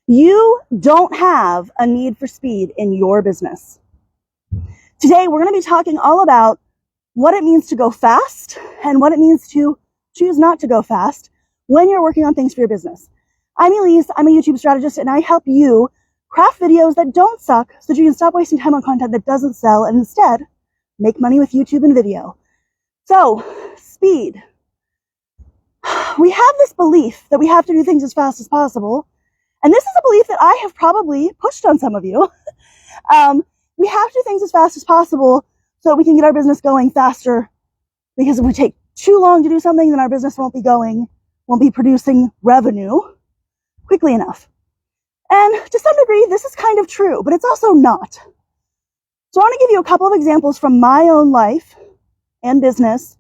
You don't have a need for speed in your business. Today, we're going to be talking all about what it means to go fast and what it means to choose not to go fast when you're working on things for your business. I'm Elise, I'm a YouTube strategist, and I help you craft videos that don't suck so that you can stop wasting time on content that doesn't sell and instead make money with YouTube and video. So, speed. We have this belief that we have to do things as fast as possible. And this is a belief that I have probably pushed on some of you. We have to do things as fast as possible so that we can get our business going faster. Because if we take too long to do something, then our business won't be producing revenue quickly enough. And to some degree, this is kind of true, but it's also not. So I want to give you a couple of examples from my own life and business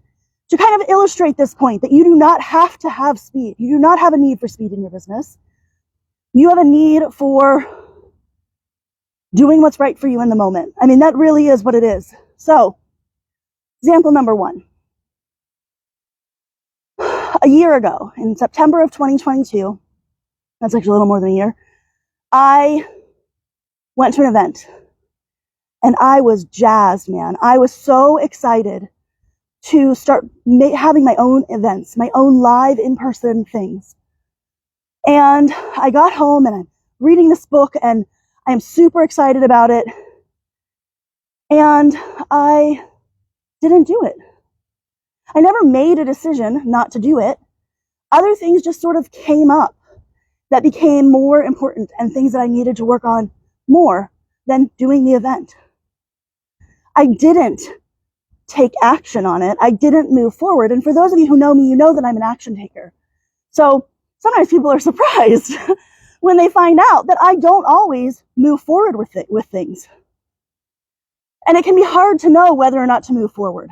to kind of illustrate this point that you do not have to have speed. You do not have a need for speed in your business. You have a need for doing what's right for you in the moment. I mean, that really is what it is. So, example number one. A year ago, in September of 2022, that's actually a little more than a year, I went to an event. And I was jazzed, man. I was so excited to start having my own events, my own live in-person things. And I got home and I'm reading this book and I am super excited about it. And I didn't do it. I never made a decision not to do it. Other things just sort of came up that became more important and things that I needed to work on more than doing the event. I didn't take action on it. I didn't move forward. And for those of you who know me, you know that I'm an action taker. So sometimes people are surprised when they find out that I don't always move forward with things. And it can be hard to know whether or not to move forward.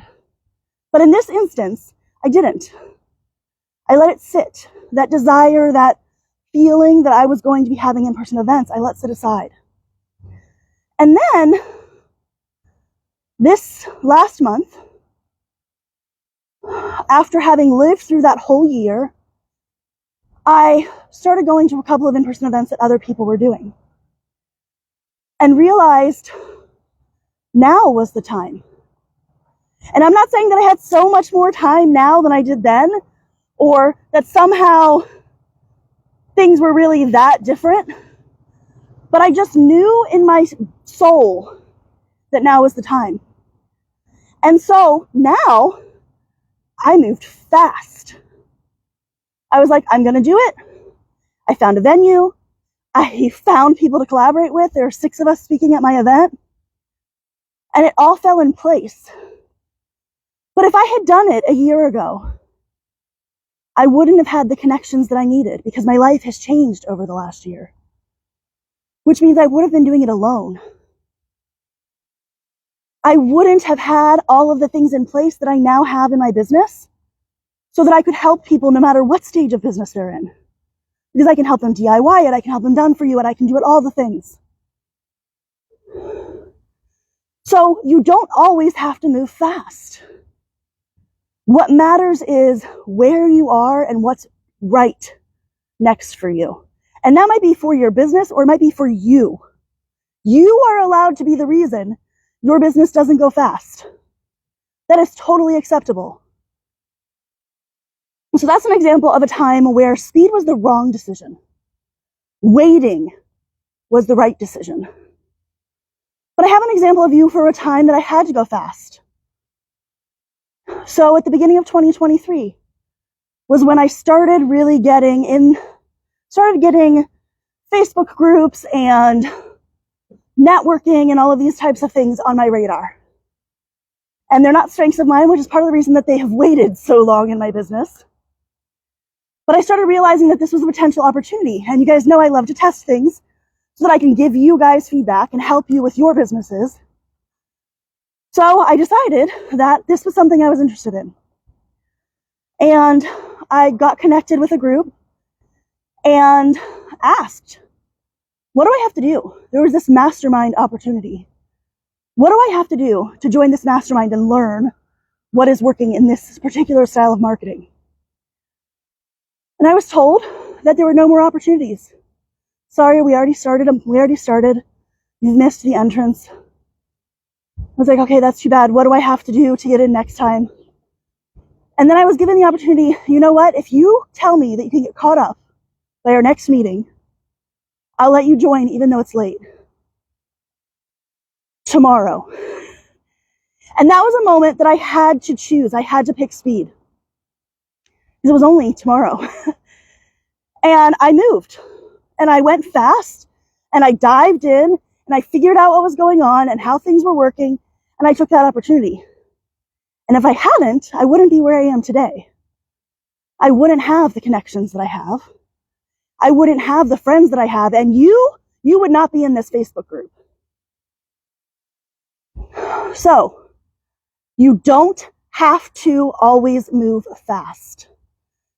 But in this instance, I didn't. I let it sit. That desire, that feeling that I was going to be having in-person events, I let sit aside. And then this last month, after having lived through that whole year, I started going to a couple of in-person events that other people were doing and realized now was the time. And I'm not saying that I had so much more time now than I did then, or that somehow things were really that different, but I just knew in my soul that now was the time. And so now I moved fast. I was like, I'm going to do it. I found a venue. I found people to collaborate with. There are 6 of us speaking at my event. And it all fell in place. But if I had done it a year ago, I wouldn't have had the connections that I needed because my life has changed over the last year. Which means I would have been doing it alone. I wouldn't have had all of the things in place that I now have in my business so that I could help people no matter what stage of business they're in. Because I can help them DIY it, I can help them done for you, and I can do it all the things. So you don't always have to move fast. What matters is where you are and what's right next for you. And that might be for your business or it might be for you. You are allowed to be the reason your business doesn't go fast. That is totally acceptable. So that's an example of a time where speed was the wrong decision. Waiting was the right decision. But I have an example of you for a time that I had to go fast. So at the beginning of 2023 was when I started really getting Facebook groups and networking and all of these types of things on my radar. And they're not strengths of mine, which is part of the reason that they have waited so long in my business. But I started realizing that this was a potential opportunity. And you guys know I love to test things so that I can give you guys feedback and help you with your businesses. So I decided that this was something I was interested in. And I got connected with a group and asked, what do I have to do? There was this mastermind opportunity. What do I have to do to join this mastermind and learn what is working in this particular style of marketing? And I was told that there were no more opportunities. sorry, we already started. You've missed the entrance. I was like, okay, that's too bad. What do I have to do to get in next time? And then I was given the opportunity, you know what? If you tell me that you can get caught up by our next meeting, I'll let you join even though it's late. Tomorrow. And that was a moment that I had to choose. I had to pick speed. Because it was only tomorrow. And I moved. And I went fast. And I dived in. And I figured out what was going on and how things were working. And I took that opportunity. And if I hadn't, I wouldn't be where I am today. I wouldn't have the connections that I have. I wouldn't have the friends that I have. And you would not be in this Facebook group. So, you don't have to always move fast.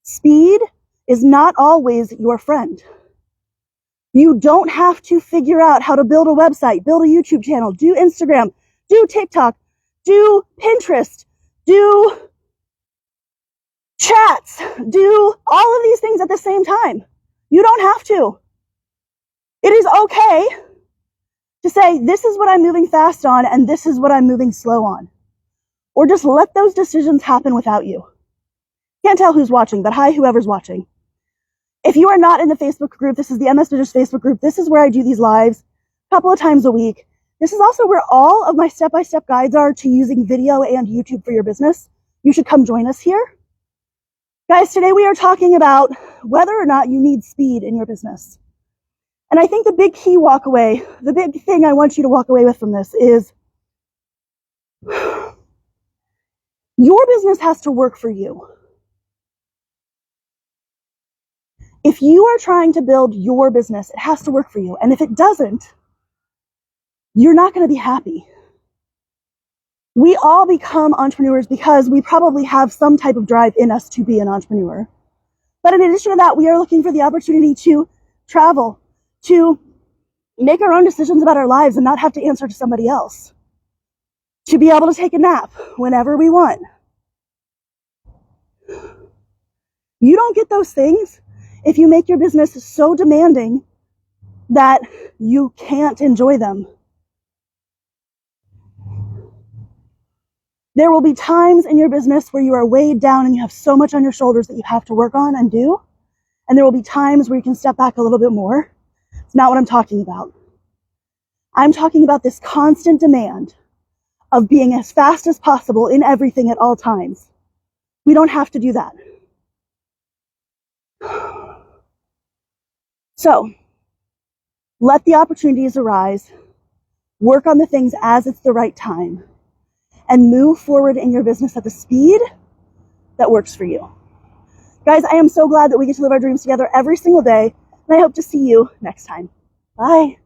Speed is not always your friend. You don't have to figure out how to build a website, build a YouTube channel, do Instagram, do TikTok, do Pinterest, do chats, do all of these things at the same time. You don't have to. It is okay to say, this is what I'm moving fast on and this is what I'm moving slow on. Or just let those decisions happen without you. Can't tell who's watching, but hi, whoever's watching. If you are not in the Facebook group, this is the MS Builders Facebook group. This is where I do these lives a couple of times a week. This is also where all of my step-by-step guides are to using video and YouTube for your business. You should come join us here. Guys, today we are talking about whether or not you need speed in your business. And I think the big key walkaway, the big thing I want you to walk away with from this is your business has to work for you. If you are trying to build your business, it has to work for you. And if it doesn't, you're not going to be happy. We all become entrepreneurs because we probably have some type of drive in us to be an entrepreneur. But in addition to that, we are looking for the opportunity to travel, to make our own decisions about our lives and not have to answer to somebody else, to be able to take a nap whenever we want. You don't get those things if you make your business so demanding that you can't enjoy them. There will be times in your business where you are weighed down and you have so much on your shoulders that you have to work on and do. And there will be times where you can step back a little bit more. It's not what I'm talking about. I'm talking about this constant demand of being as fast as possible in everything at all times. We don't have to do that. So, let the opportunities arise, work on the things as it's the right time, and move forward in your business at the speed that works for you. Guys, I am so glad that we get to live our dreams together every single day, and I hope to see you next time. Bye.